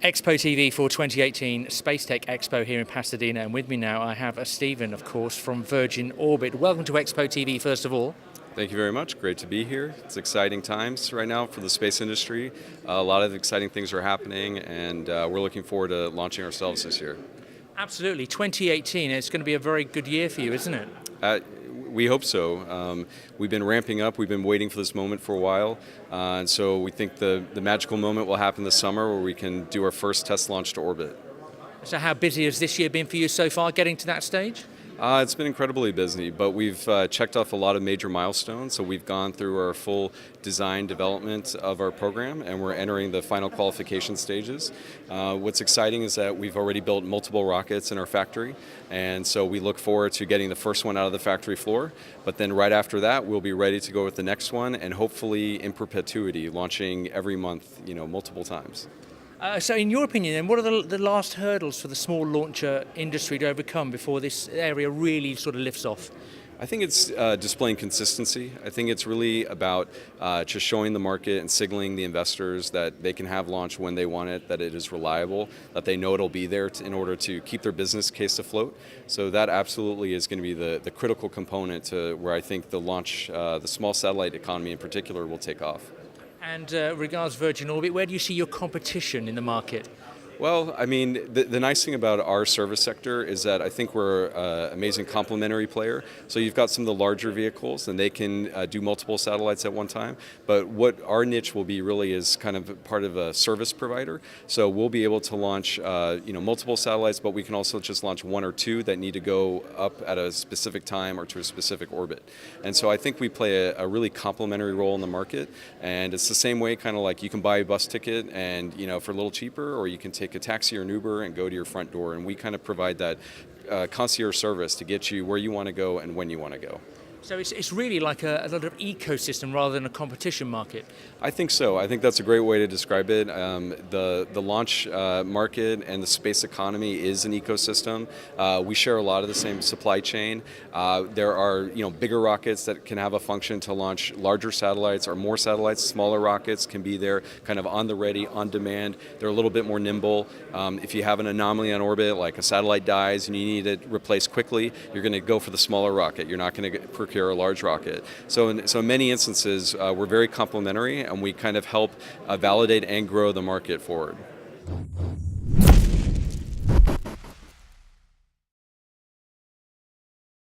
EXPO TV for 2018 Space Tech Expo here in Pasadena, and with me now I have Stephen, of course, from Virgin Orbit. Welcome to EXPO TV, first of all. Thank you very much. Great to be here. It's exciting times right now for the space industry. A lot of exciting things are happening, and we're looking forward to launching ourselves this year. Absolutely. 2018, it's going to be a very good year for you, isn't it? We hope so. We've been ramping up. We've been waiting for this moment for a while. And so we think the magical moment will happen this summer where we can do our first test launch to orbit. So how busy has this year been for you so far, getting to that stage? It's been incredibly busy, but we've checked off a lot of major milestones. So we've gone through our full design development of our program, and we're entering the final qualification stages. What's exciting is that we've already built multiple rockets in our factory, and so we look forward to getting the first one out of the factory floor. But then right after that, we'll be ready to go with the next one, and hopefully in perpetuity, launching every month, multiple times. So in your opinion, then, what are the last hurdles for the small launcher industry to overcome before this area really sort of lifts off? I think it's displaying consistency. I think it's really about just showing the market and signaling the investors that they can have launch when they want it, that it is reliable, that they know it'll be there in order to keep their business case afloat. So that absolutely is going to be the critical component to where I think the launch, the small satellite economy in particular, will take off. And regards Virgin Orbit, where do you see your competition in the market? Well, I mean, the nice thing about our service sector is that I think we're an amazing complementary player. So you've got some of the larger vehicles, and they can do multiple satellites at one time. But what our niche will be really is kind of part of a service provider. So we'll be able to launch, multiple satellites, but we can also just launch one or two that need to go up at a specific time or to a specific orbit. And so I think we play a really complementary role in the market. And it's the same way, kind of like you can buy a bus ticket and for a little cheaper, or you can take a taxi or an Uber and go to your front door, and we kind of provide that concierge service to get you where you want to go and when you want to go. So it's really like a lot of ecosystem rather than a competition market. I think so. I think that's a great way to describe it. The launch market and the space economy is an ecosystem. We share a lot of the same supply chain. There are bigger rockets that can have a function to launch larger satellites or more satellites. Smaller rockets can be there kind of on the ready, on demand. They're a little bit more nimble. If you have an anomaly on orbit, like a satellite dies and you need it replaced quickly, you're going to go for the smaller rocket. You're not going to procure a large rocket. So in many instances, we're very complementary, and we kind of help validate and grow the market forward.